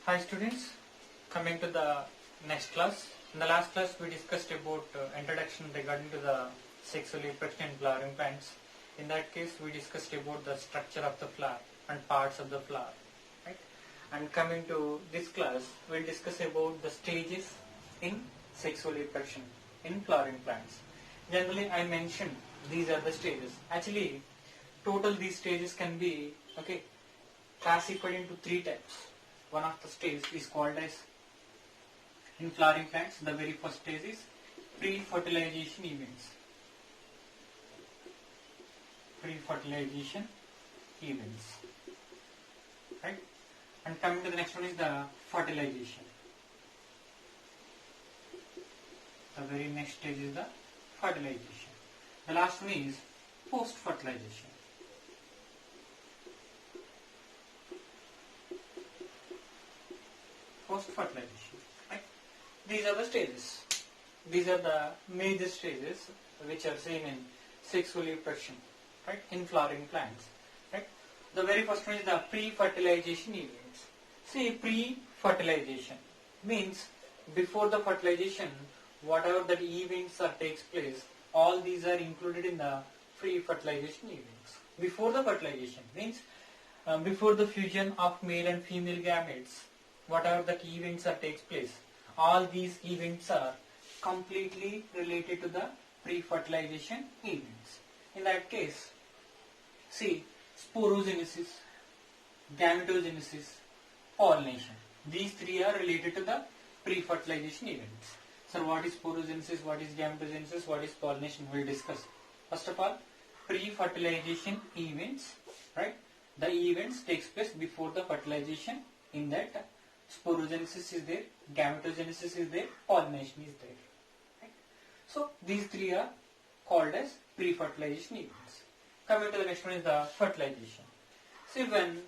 Hi students, coming to the next class. In the last class we discussed about introduction regarding to the sexual reproduction in flowering plants. In that case we discussed about the structure of the flower and parts of the flower. Right? And coming to this class we will discuss about the stages in sexual reproduction in flowering plants. Generally I mentioned these are the stages. Actually total these stages can be classified into three types. One of the stages is called as, in flowering plants, the very first stage is pre-fertilization events. Pre-fertilization events. Right? And coming to the next one is the fertilization. The very next stage is the fertilization. The last one is post-fertilization. Post-fertilization. Right? These are the stages. These are the major stages which are seen in sexual reproduction, right, in flowering plants. Right? The very first one is the pre-fertilization events. See, pre-fertilization means before the fertilization, whatever that events that takes place, all these are included in the pre-fertilization events. Before the fertilization means before the fusion of male and female gametes, whatever that events that takes place, all these events are completely related to the pre-fertilization events. In that case, see, sporogenesis, gametogenesis, pollination. These three are related to the pre-fertilization events. So what is sporogenesis, what is gametogenesis, what is pollination, we will discuss. First of all, pre-fertilization events, right? The events takes place before the fertilization. In that, sporogenesis is there, gametogenesis is there, pollination is there. Right? So these three are called as pre-fertilization events. Coming to the next one is the fertilization. See, when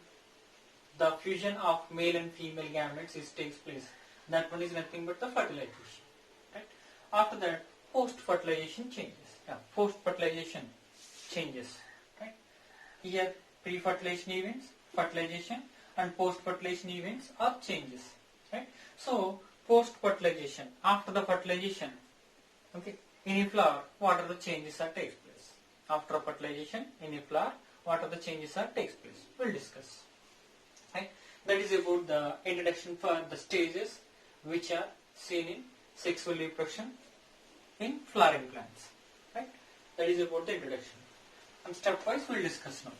the fusion of male and female gametes takes place, that one is nothing but the fertilization. Right? After that, post-fertilization changes. Post-fertilization changes. Right? Here, pre-fertilization events, fertilization, and post-fertilization events are changes. Right? So, post-fertilization, after the fertilization, in a flower, what are the changes that takes place? After fertilization, in a flower, what are the changes that takes place? We'll discuss. Right? That is about the introduction for the stages which are seen in sexual reproduction in flowering plants. Right? That is about the introduction. And stepwise we'll discuss now.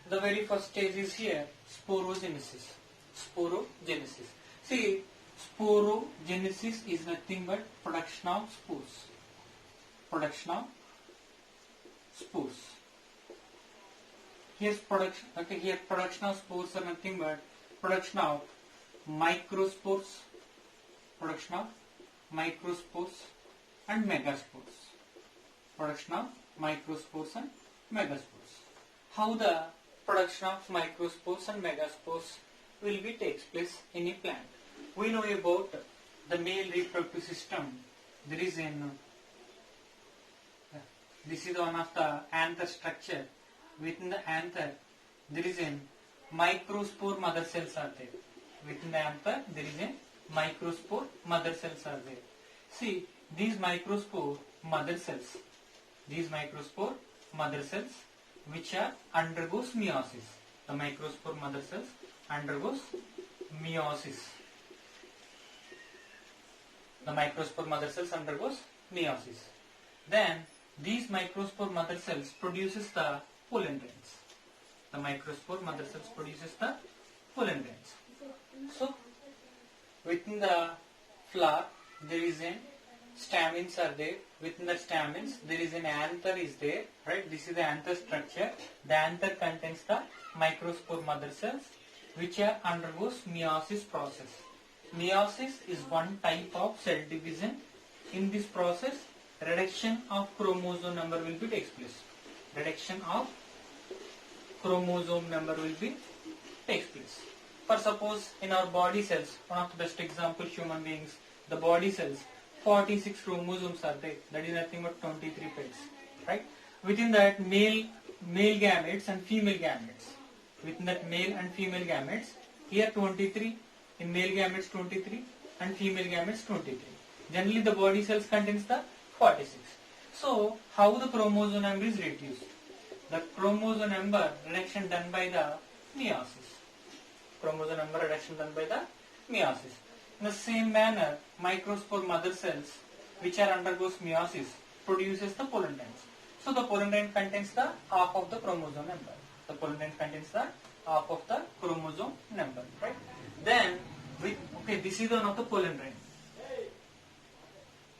The very first stage is here, sporogenesis. Sporogenesis. See, sporogenesis is nothing but production of spores. Production of spores. Here's production. Here production of spores are nothing but production of microspores. Production of microspores and megaspores. Production of microspores and megaspores. How the production of microspores and megaspores will be takes place in a plant. We know about the male reproductive system. There is this is one of the anther structure. Within the anther, there is a microspore mother cells are there. Within the anther, there is a microspore mother cells are there. See, these microspore mother cells, which are undergoes meiosis. The microspore mother cells undergoes meiosis. The microspore mother cells undergoes meiosis. Then these microspore mother cells produces the pollen grains. The microspore mother cells produces the pollen grains. So within the flower there is a stamens are there. Within the stamens there is an anther is there. Right? This is the anther structure. The anther contains the microspore mother cells which are undergoes meiosis process. Meiosis is one type of cell division. In this process, reduction of chromosome number will be takes place. Reduction of chromosome number will be takes place. For suppose in our body cells, one of the best example human beings, the body cells, 46 chromosomes are there. That is nothing but 23 pairs, right? Within that, male gametes and female gametes. Within that, male and female gametes, here 23, in male gametes 23 and female gametes 23. Generally, the body cells contains the 46. So, how the chromosome number is reduced? The chromosome number reduction done by the meiosis. Chromosome number reduction done by the meiosis. In the same manner, microspore mother cells, which are undergoes meiosis, produces the polymorphs. So the polymorph contains the half of the chromosome number. The polymorph contains the half of the chromosome number, right? Then, this is one of the polymorph.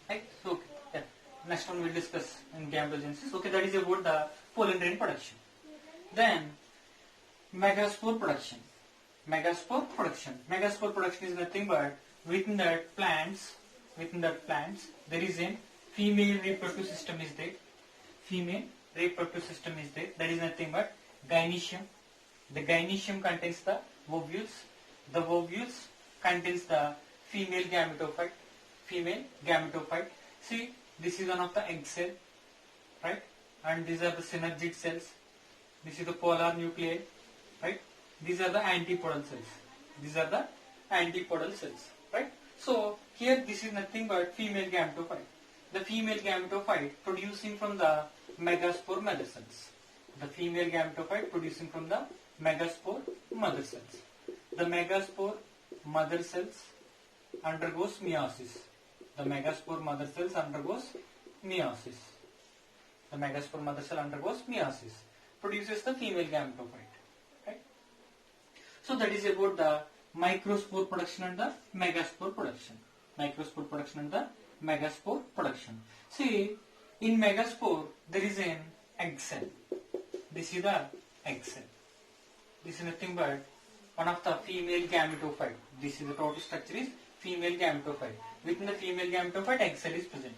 Right? So, okay, yeah. Next one we'll discuss in gametogenesis. Okay, that is about the polymorph production. Then, megaspore production. Megaspore production is nothing but within that plants, there is a female reproductive system is there. Female reproductive system is there. That is nothing but gynoecium. The gynoecium contains the ovules. The ovules contains the female gametophyte. See, this is one of the egg cell, right? And these are the synergid cells. This is the polar nuclei, right? These are the antipodal cells. Right? So here this is nothing but female gametophyte. The female gametophyte producing from the megaspore mother cells. The female gametophyte producing from the megaspore mother cells. The megaspore mother cells undergoes meiosis. The megaspore mother cells undergoes meiosis. The megaspore mother cell undergoes meiosis. Produces the female gametophyte. Right? So that is about the microspore production and the megaspore production. Microspore production and the megaspore production. See, in megaspore there is an egg cell. This is the egg cell. This is nothing but one of the female gametophyte. This is the total structure is female gametophyte. Within the female gametophyte, egg cell is present.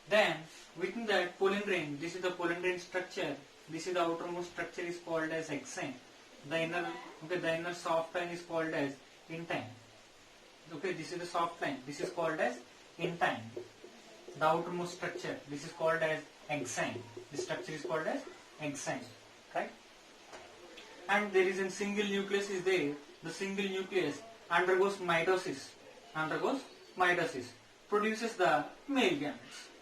Then within that pollen grain, this is the pollen grain structure. This is the outermost structure is called as exine. The inner soft line is called as intine. Okay, this is the soft line. This is called as intine. The outermost structure, this is called as exine. This structure is called as exine, right? And there is a single nucleus is there. The single nucleus undergoes mitosis. Produces the male gametes.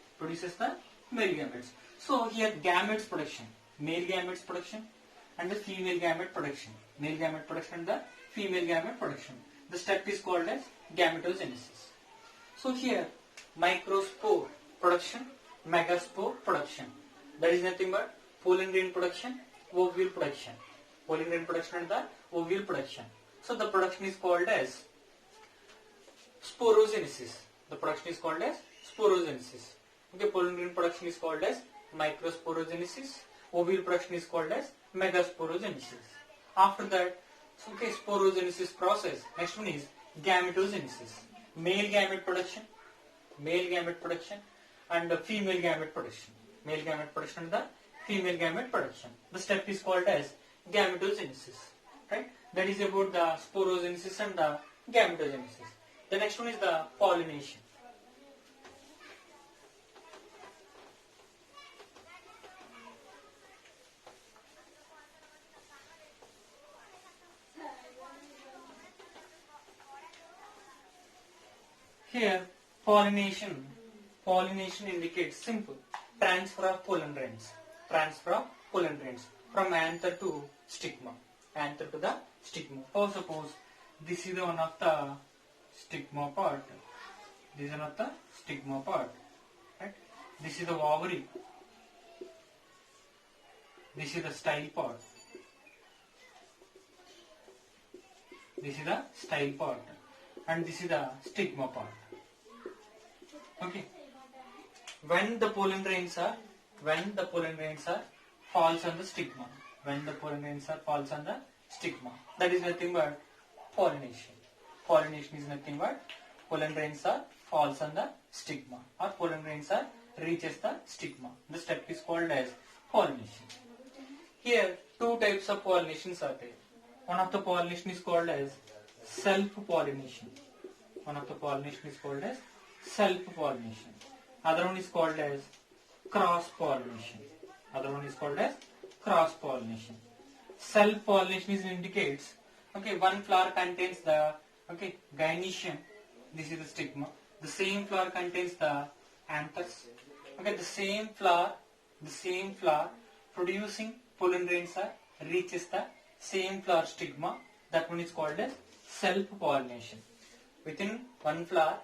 So here gametes production, male gametes production and the female gamete production. Male gamete production and the female gamete production. The step is called as gametogenesis. So here microspore production, megaspore production. That is nothing but pollen grain production, ovule production. Pollen grain production and the ovule production. So the production is called as sporogenesis. The production is called as sporogenesis. Okay, pollen grain production is called as microsporogenesis. Ovule production is called as megasporogenesis. After that, okay, sporogenesis process. Next one is gametogenesis. Male gamete production and the female gamete production. Male gamete production and the female gamete production. The step is called as gametogenesis. Right? That is about the sporogenesis and the gametogenesis. The next one is the pollination. Here, pollination indicates simple transfer of pollen grains. From anther to stigma. Anther to the stigma. Suppose this is one of the stigma part. This is one of the stigma part. Right? This is the ovary. This is the style part. This is the style part. And this is the stigma part. Okay. When the pollen grains are falls on the stigma. That is nothing but pollination. Pollination is nothing but pollen grains are falls on the stigma or pollen grains are reaches the stigma. The step is called as pollination. Here two types of pollinations are there. One of the pollination is called as self-pollination. self-pollination. Other one is called as cross-pollination. Other one is called as cross-pollination. Self-pollination is indicates, okay, one flower contains the, okay, gynoecium. This is the stigma. The same flower contains the anthers. Okay, the same flower producing pollen grains reaches the same flower stigma. That one is called as self-pollination. Within one flower,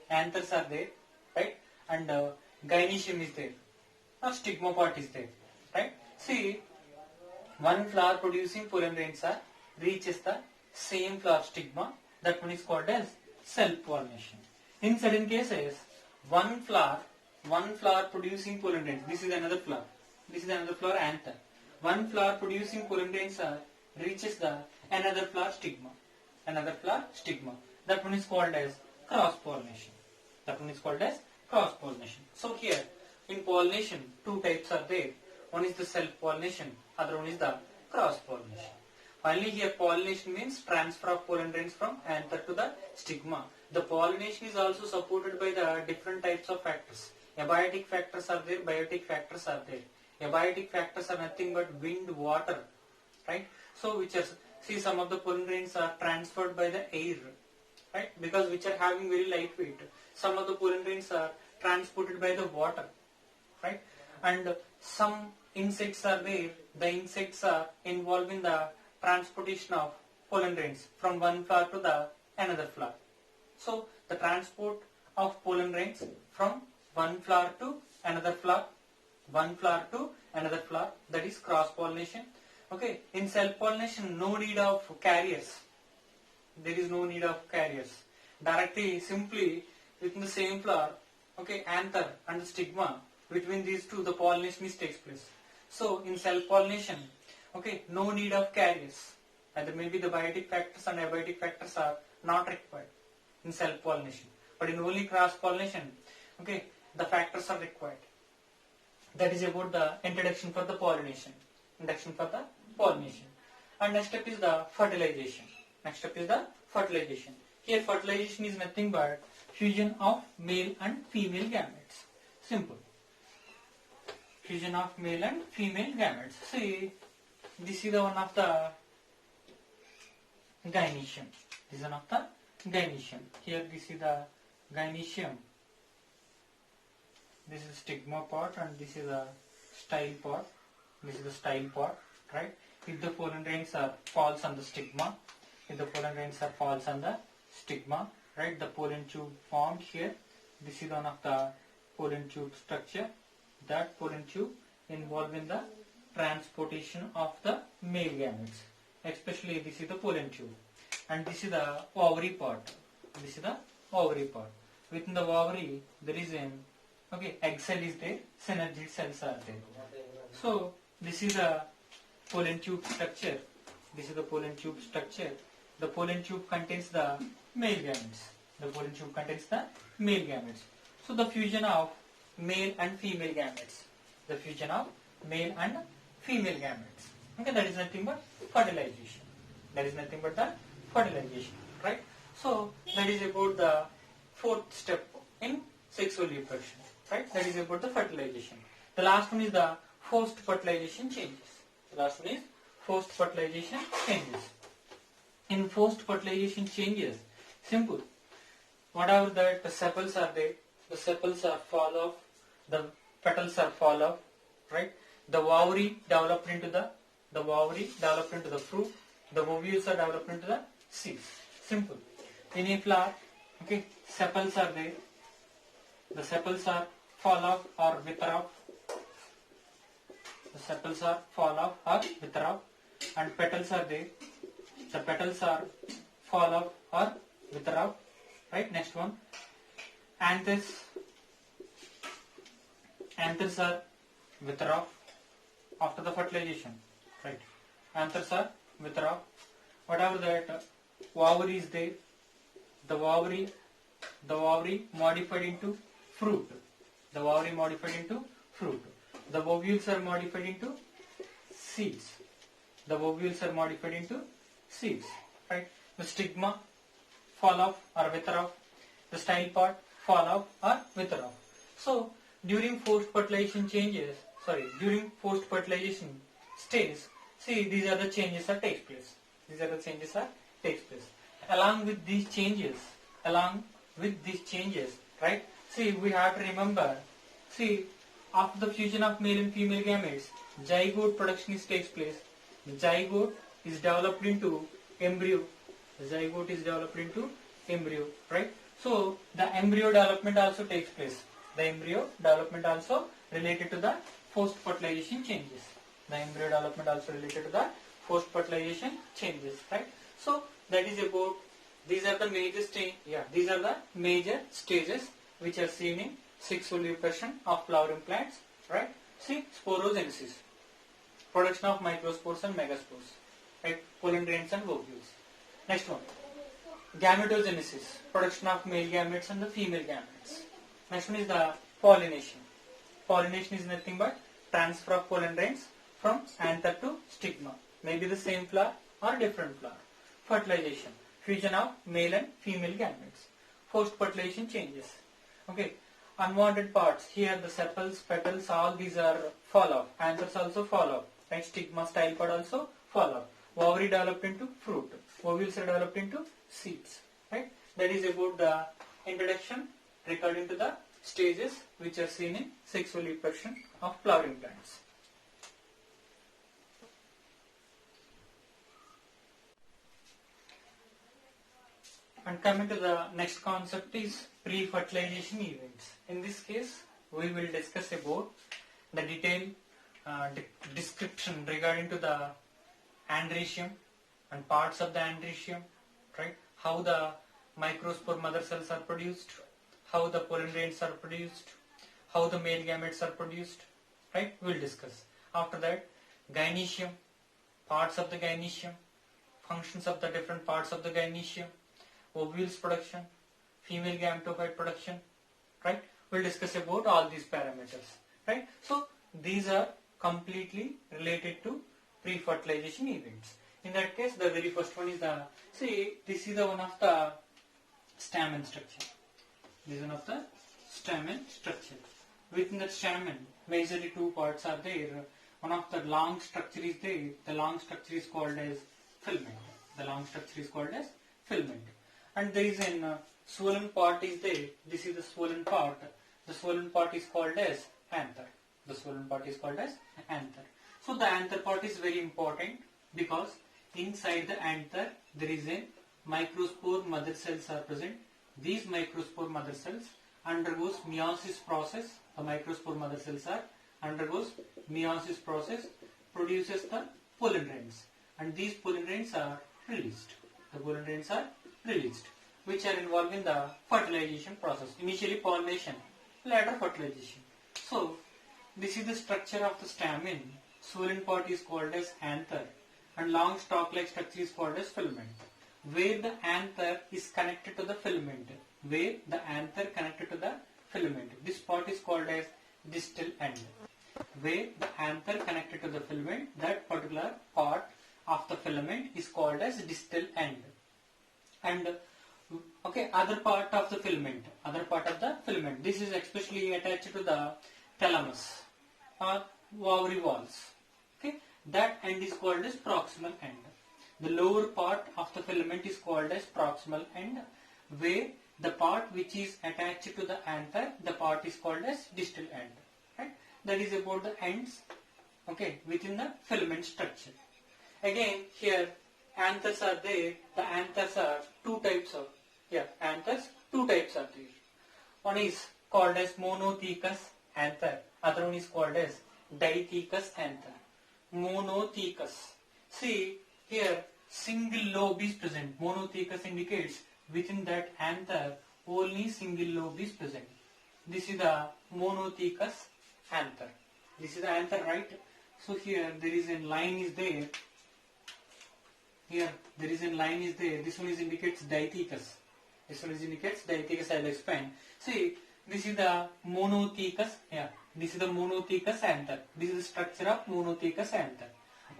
anthers are there, right? And gynoecium is there. Now stigma part is there, right? See, one flower producing pollen grains reaches the same flower stigma. That one is called as self-pollination. In certain cases, one flower producing pollen grains. This is another flower. This is another flower anther. One flower producing pollen grains reaches the another flower stigma. Another flower stigma. That one is called as cross-pollination. That one is called as cross-pollination. So here, in pollination, two types are there. One is the self-pollination. Other one is the cross-pollination. Finally, here pollination means transfer of pollen grains from anther to the stigma. The pollination is also supported by the different types of factors. Abiotic factors are there, biotic factors are there. Abiotic factors are nothing but wind, water, right? So which are, see, some of the pollen grains are transferred by the air, right? Because which are having very light weight. Some of the pollen grains are transported by the water, right? And some insects are there. The insects are involved in the transportation of pollen grains from one flower to the another flower. So the transport of pollen grains from one flower to another flower, one flower to another flower, that is cross-pollination. Okay, in self-pollination, no need of carriers. There is no need of carriers. Directly, simply within the same flower, okay, anther and the stigma, between these two, the pollination takes place. So in self-pollination, okay, no need of carriers. Either maybe the biotic factors and abiotic factors are not required in self-pollination. But in only cross-pollination, okay, the factors are required. That is about the introduction for the pollination. Introduction for the pollination. And next step is the fertilization. Next step is the fertilization. Here fertilization is nothing but fusion of male and female gametes. Simple. Fusion of male and female gametes. See, this is the one of the gynoecium. This is one of the gynoecium. Here this is the gynoecium. This is stigma part and this is a style part. This is the style part, right? If the pollen grains are falls on the stigma, if the pollen grains are falls on the stigma, right? The pollen tube formed here. This is one of the pollen tube structure. That pollen tube involved in the transportation of the male gametes. Especially this is the pollen tube. And this is the ovary part. This is the ovary part. Within the ovary, there is an, okay, egg cell is there, synergid cells are there. So this is the pollen tube structure. This is the pollen tube structure. The pollen tube contains the male gametes. The pollen tube contains the male gametes. So the fusion of male and female gametes. The fusion of male and female gametes. Okay, that is nothing but fertilization. That is nothing but the fertilization, right? So that is about the fourth step in sexual reproduction, right? That is about the fertilization. The last one is the forced fertilization changes. The last one is forced fertilization changes. In forced fertilization changes, simple. Whatever that the sepals are there, the sepals are fall off, the petals are fall off, right? The ovary developed into the fruit, the ovules are developed into the seeds. Simple. In a flower, okay, sepals are there, the sepals are fall off or wither off, the sepals are fall off or wither off, and petals are there, the petals are fall off or wither off, right? Next one, anthers are wither off after the fertilization, right? Anthers are wither off. Whatever that ovary is there, the ovary modified into fruit. The ovary modified into fruit. The ovules are modified into seeds. The ovules are modified into seeds, right? The stigma fall off or wither off. The style part fall off or wither off. So during forced fertilization stage, see, these are the changes that takes place. Along with these changes, right? See, we have to remember, see, after the fusion of male and female gametes, zygote production takes place. The zygote is developed into embryo. Right? So the embryo development also takes place. The embryo development also related to the forced fertilization changes. Right? So that is about, these are the major stages which are seen in sexual reproduction of flowering plants. Right? See, sporogenesis, production of microspores and megaspores, right? Pollen grains and ovules. Next one, gametogenesis, production of male gametes and the female gametes. Next one is the pollination. Pollination is nothing but transfer of pollen grains from anther to stigma, maybe the same flower or different flower. Fertilization, fusion of male and female gametes. Post fertilization changes. Okay, unwanted parts, here the sepals, petals, all these are fall off. Anthers also fall off. Right? Stigma, style pod also fall off. Ovary developed into fruit. Ovules are developed into seeds. Right? That is about the introduction regarding to the stages which are seen in sexual reproduction of flowering plants. And coming to the next concept is pre-fertilization events. In this case, we will discuss about the detailed description regarding to the androecium and parts of the androecium, right? How the microspore mother cells are produced, how the pollen grains are produced, how the male gametes are produced, right? We will discuss. After that, gynoecium, parts of the gynoecium, functions of the different parts of the gynoecium, ovules production, female gametophyte production, right? We'll discuss about all these parameters, right? So these are completely related to pre-fertilization events. In that case, the very first one is the, see, this is the one of the stamen structure. This is one of the stamen structure. Within the stamen, majorly two parts are there. One of the long structure is there. The long structure is called as filament. And there is a swollen part is there. This is the swollen part. The swollen part is called as anther. So the anther part is very important because inside the anther there is a microspore mother cells are present. These microspore mother cells undergoes meiosis process. The microspore mother cells undergoes meiosis process, produces the pollen grains, and these pollen grains are released. Which are involved in the fertilization process. Initially pollination, later fertilization. So this is the structure of the stamen. Swollen part is called as anther and long stalk-like structure is called as filament. Where the anther is connected to the filament, this part is called as distal end. Where the anther connected to the filament, that particular part of the filament is called as distal end. And okay, other part of the filament, this is especially attached to the thalamus or ovary walls. Okay, that end is called as proximal end. The lower part of the filament is called as proximal end, where the part which is attached to the anther, the part is called as distal end. Right? That is about the ends, okay, within the filament structure. Again, here anthers are there. The anthers are two types are there. One is called as monothecous anther. Other one is called as dithecous anther. Monothecous. See, here single lobe is present. Monothecous indicates within that anther only single lobe is present. This is the monothecous anther. This is the anther, right? So here there is a line is there. This one indicates dithecous. I will explain. See, this is the monothecous. This is the monothecous anther. This is the structure of monothecous anther.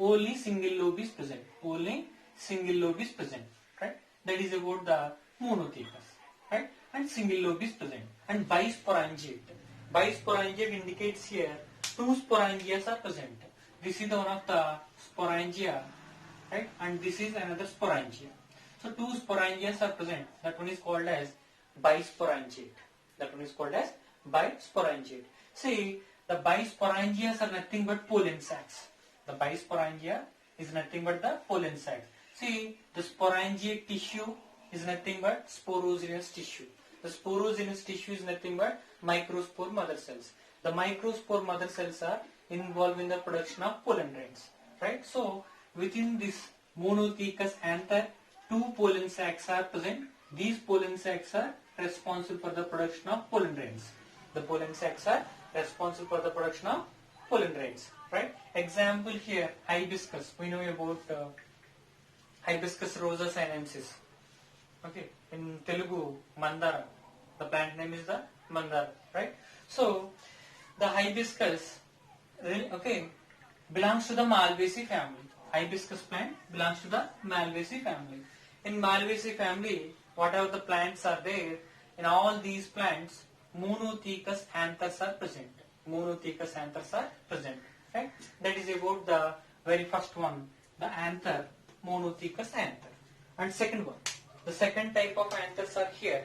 Only single lobe is present. Right? That is about the monothecous. Right? and single lobe is present. And bisporangiate. Bisporangiate indicates here two sporangias are present. This is the one of the sporangia, right? And this is another sporangia. So two sporangias are present. That one is called as bisporangiate. That one is called as bisporangiate. See, the bisporangias are nothing but pollen sacs. The bisporangia is nothing but the pollen sac. See, the sporangiate tissue is nothing but sporogenous tissue. The sporogenous tissue is nothing but microspore mother cells. The microspore mother cells are involved in the production of pollen grains, right? So, within this monothecous anther, two pollen sacs are present. These pollen sacs are responsible for the production of pollen grains. The pollen sacs are responsible for the production of pollen grains, right? Example here, hibiscus. We know about Hibiscus rosa sinensis. Okay, in Telugu, Mandara. The plant name is the Mandara, right? So, the hibiscus, okay, belongs to the Malvaceae family. Hibiscus plant belongs to the Malvaceae family. In Malvaceae family, whatever the plants are there, in all these plants, monothecous anthers are present. Monothecous anthers are present, right? That is about the very first one, the anther, monothecous anther. And second one, the second type of anthers are here,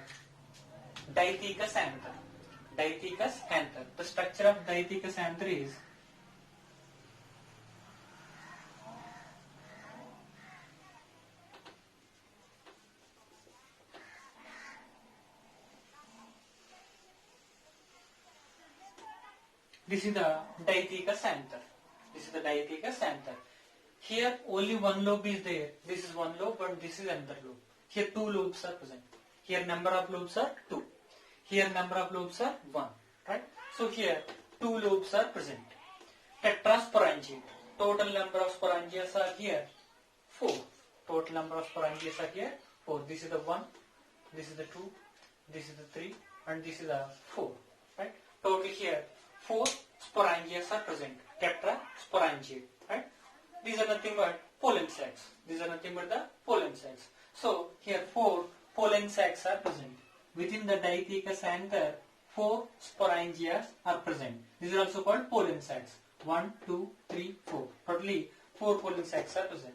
dithecous anther. Dithecous anther. The structure of dithecous anther is this is the dithecous anther. This is the dithecous anther. Here only one lobe is there. This is one lobe and this is another lobe. Here two lobes are present. Here number of lobes are 2. Here number of lobes are 1. Right? So here two lobes are present. Tetrasporangiate. Total number of sporangias are here 4. Total number of sporangias are here 4. This is the 1. This is the 2. This is the 3. And this is the 4. Right? Total here 4 sporangias are present. Tetrasporangiate. Right? These are nothing but pollen sacs. These are nothing but the pollen sacs. So here 4 pollen sacs are present. Within the dithecous anther, 4 sporangias are present. These are also called pollen sacs. 1, 2, 3, 4. Totally 4 pollen sacs are present.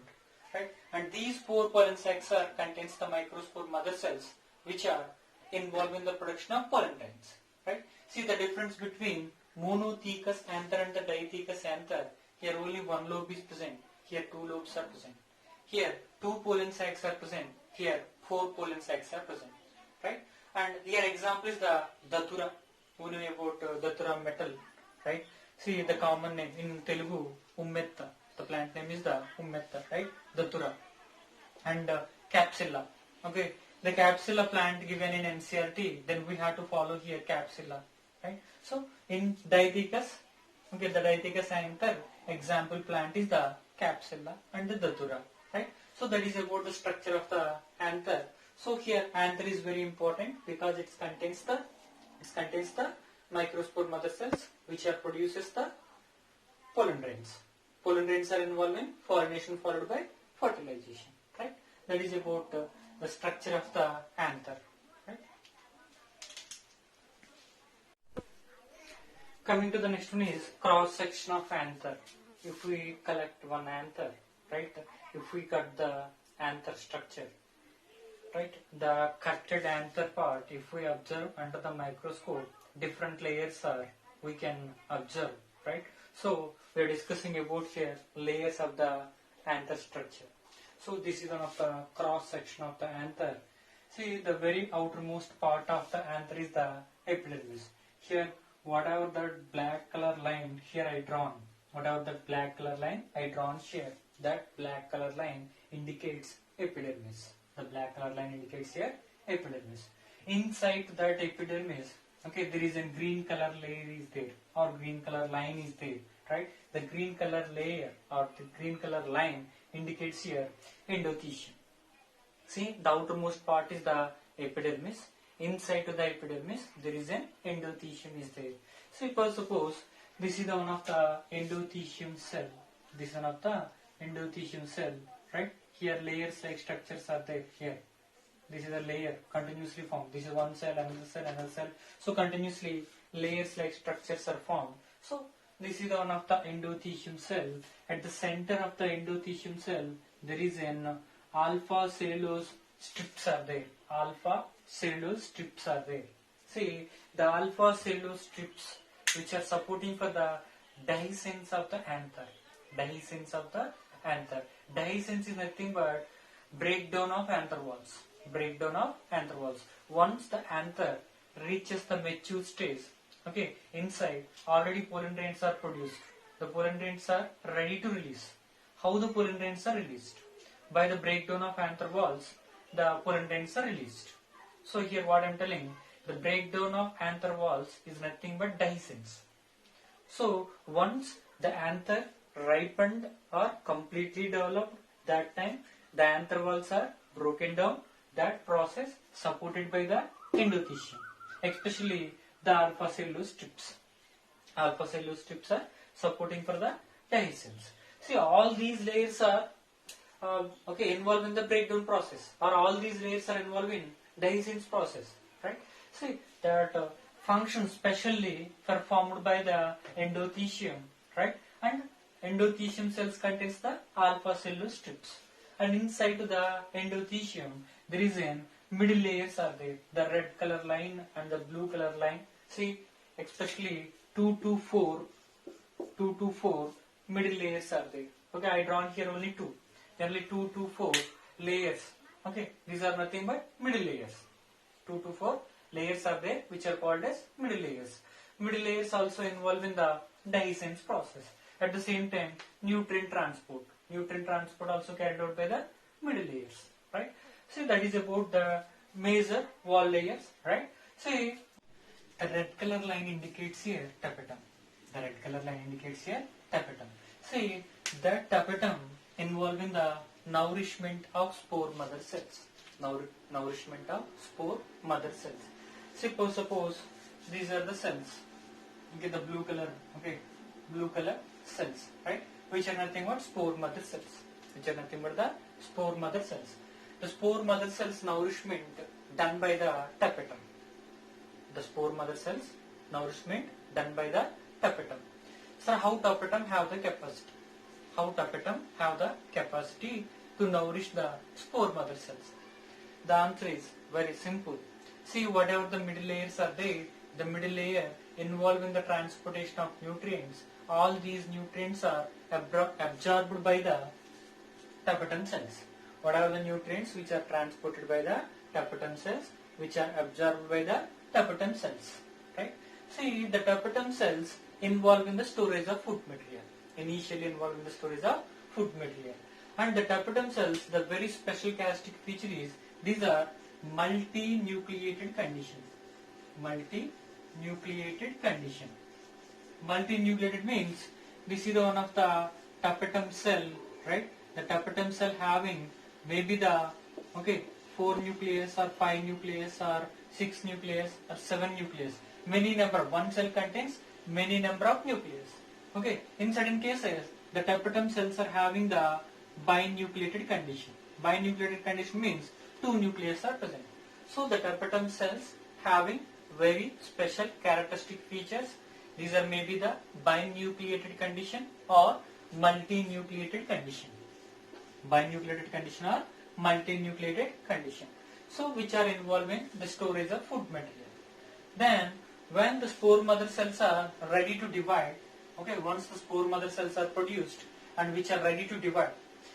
Right? And these 4 pollen sacs are contains the microspore mother cells which are involved in the production of pollen grains. Right? See the difference between monothecous anther and the dithecous anther. Here only one lobe is present. Here two lobes are present. Here two pollen sacs are present. Here 4 pollen sacs are present. Right? And here example is the datura. We know about datura metal. Right? See the common name in Telugu, ummetta. The plant name is the ummetta. Right? Datura. And capsilla. Okay. The capsilla plant given in NCRT. Then we have to follow here capsilla. Right? So in dithecous, okay, the dithecous anther example plant is the capsilla and the datura. Right? So that is about the structure of the anther. So here anther is very important because it contains the microspore mother cells which are produces the pollen grains. Pollen grains are involved in pollination followed by fertilization. Right? That is about the structure of the anther. Right? Coming to the next one is cross section of anther. If we collect one anther, right? If we cut the anther structure, right? The cutted anther part, if we observe under the microscope, different layers are we can observe, right? So we are discussing about here layers of the anther structure. So this is one of the cross section of the anther. See the very outermost part of the anther is the epidermis. Here whatever that black color line here I drawn, whatever that black color line I drawn here, that black color line indicates epidermis. The black color line indicates here epidermis. Inside that epidermis, okay, there is a green color layer is there or green color line is there, right? The green color layer or the green color line indicates here endothelium. See, the outermost part is the epidermis. Inside to the epidermis, there is an endothelium is there. So, suppose this is the one of the endothelium cell. This is one of the endothelium cell, right? Here layers like structures are there here. This is a layer continuously formed. This is one cell, another cell, another cell. So continuously layers like structures are formed. So this is one of the endothelium cell. At the center of the endothelium cell, there is an alpha cellulose strips are there. Alpha cellulose strips are there. See, the alpha cellulose strips which are supporting for the dehiscence of the anther. Dehiscence of the anther. Dehiscence is nothing but breakdown of anther walls. Breakdown of anther walls. Once the anther reaches the mature stage, okay, inside already pollen grains are produced. The pollen grains are ready to release. How the pollen grains are released? By the breakdown of anther walls, the pollen grains are released. So here what I am telling, the breakdown of anther walls is nothing but dehiscence. So once the anther ripened or completely developed, that time the anther walls are broken down. That process supported by the endothelium, especially the alpha cellulose strips. Alpha cellulose strips are supporting for the dehiscence. See, all these layers are involved in the breakdown process, or all these layers are involved in dehiscence process, right? See that function specially performed by the endothelium, right? And endothelium cells contains the alpha cellulose strips, and inside the endothelium there is an middle layers are there, the red color line and the blue color line. See, especially 2 to 4 middle layers are there. Okay, I drawn here only 2. Generally 2 to 4 layers. Okay, these are nothing but middle layers. 2 to 4 layers are there, which are called as middle layers. Middle layers also involved in the dehiscence process. At the same time, nutrient transport. Nutrient transport also carried out by the middle layers, right? See, that is about the major wall layers, right? See, the red color line indicates here tapetum. The red color line indicates here tapetum. See, that tapetum involved in the nourishment of spore mother cells. Nourishment of spore mother cells. Suppose these are the cells. Okay, the blue color. Okay, blue color cells, right? Which are nothing but spore mother cells. Which are nothing but the spore mother cells. The spore mother cells nourishment done by the tapetum. The spore mother cells nourishment done by the tapetum. So how tapetum have the capacity? How tapetum have the capacity to nourish the spore mother cells? The answer is very simple. See, whatever the middle layers are there, the middle layer involved in the transportation of nutrients. All these nutrients are absorbed by the tapetum cells. Whatever the nutrients which are transported by the tapetum cells, which are absorbed by the tapetum cells, right? See, the tapetum cells involved in the storage of food material. Initially involved in the storage of food material. And the tapetum cells, the very special characteristic feature is, these are multi-nucleated conditions. Multi-nucleated condition. Multi-nucleated means, this is the one of the tapetum cell, right? The tapetum cell having maybe the 4 nucleus or 5 nucleus or 6 nucleus or 7 nucleus. Many number. One cell contains many number of nucleus. Okay. In certain cases, the tapetum cells are having the binucleated condition. Binucleated condition means 2 nucleus are present. So the tapetum cells having very special characteristic features. These are maybe the binucleated condition or multinucleated condition. Binucleated condition or multinucleated condition. So which are involved in the storage of food material. Then when the spore mother cells are ready to divide, once the spore mother cells are produced and which are ready to divide.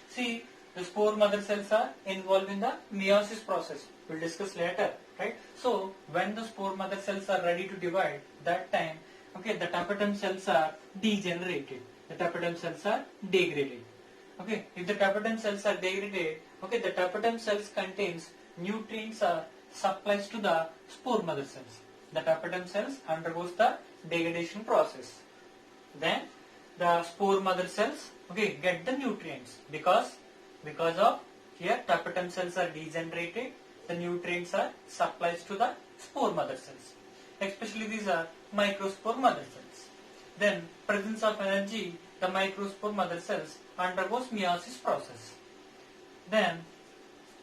See, the spore mother cells are involved in the meiosis process. We'll discuss later, right? So when the spore mother cells are ready to divide, that time, the tapetum cells are degenerated. The tapetum cells are degraded. If the tapetum cells are degraded, the tapetum cells contains nutrients are supplies to the spore mother cells. The tapetum cells undergoes the degradation process. Then the spore mother cells get the nutrients because of here tapetum cells are degenerated. The nutrients are supplies to the spore mother cells. Especially these are microspore mother cells. Then presence of energy, the microspore mother cells undergoes meiosis process. Then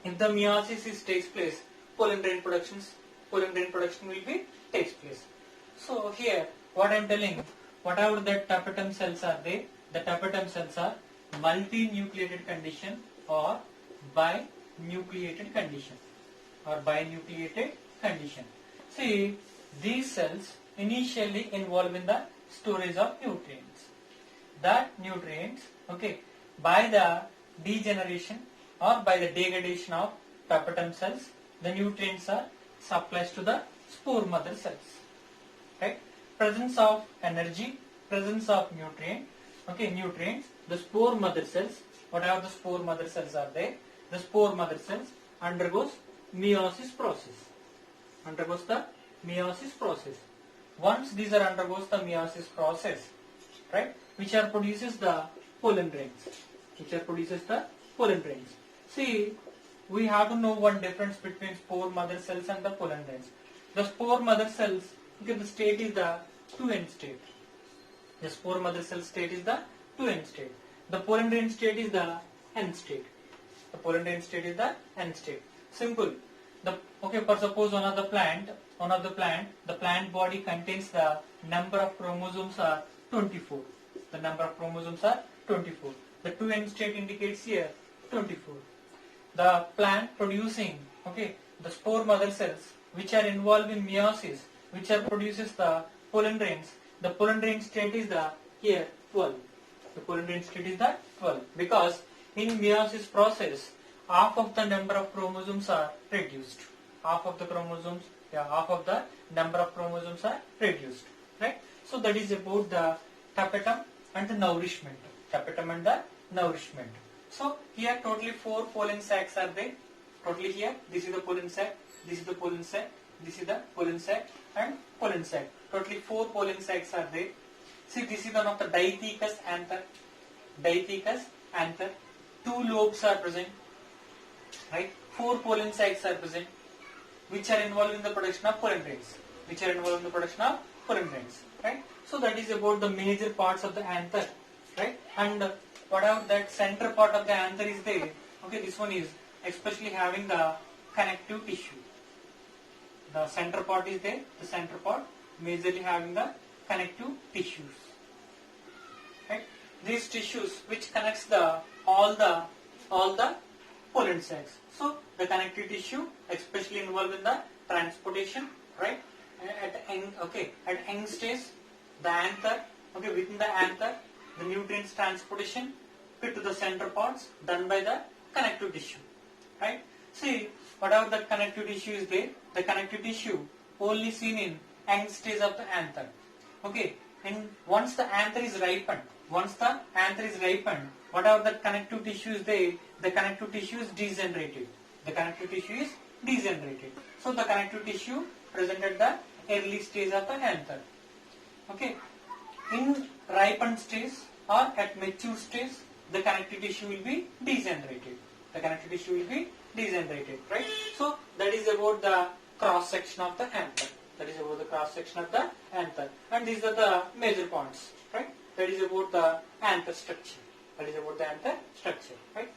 If the meiosis takes place, pollen grain production will be takes place. So here, what I am telling, whatever that tapetum cells are there, the tapetum cells are multinucleated condition or binucleated condition See, these cells initially involve in the storage of nutrients. That nutrients, okay, by the degeneration or by the degradation of tapetum cells, the nutrients are supplied to the spore mother cells. Right? Presence of energy, presence of nutrients, the spore mother cells, whatever the spore mother cells are there, the spore mother cells undergoes meiosis process. Once these are undergoes the meiosis process, right, which are produces the pollen grains. See, we have to know one difference between spore mother cells and the pollen grains. The spore mother cells, okay, the state is the 2N state. The spore mother cell state is the 2N state. The pollen grain state is the N state. Simple. For suppose one of the plant, the plant body contains the number of chromosomes are 24. The 2N state indicates here 24. The plant producing, the spore mother cells which are involved in meiosis, which are produces the pollen grains. The pollen grain state is the here 12. Because in meiosis process, half of the number of chromosomes are reduced. Half of the number of chromosomes are reduced. Right? So that is about the tapetum and the nourishment. So here totally 4 pollen sacs are there. Totally here, this is the pollen sac, this is the pollen sac, this is the pollen sac and pollen sac. Totally 4 pollen sacs are there. See, this is one of the diathecous anther. 2 lobes are present. Right? 4 pollen sacs are present, which are involved in the production of pollen grains. Right? So that is about the major parts of the anther. Right? And whatever that center part of the anther is there, this one is especially having the connective tissue. The center part is there, majorly having the connective tissues. Right? These tissues which connects all the pollen sacs. So the connective tissue especially involved in the transportation, right? At end stage, the anther, within the anther, the nutrients transportation to the center parts done by the connective tissue. Right? See, whatever the connective tissue is there, the connective tissue only seen in end stage of the anther. And once the anther is ripened, whatever the connective tissue is there, the connective tissue is degenerated. So the connective tissue present at the early stage of the anther. In ripened stage or at mature stage, the connective tissue will be degenerated. Right? So that is about the cross section of the anther. And these are the major points. Right? That is about the anther structure. Right?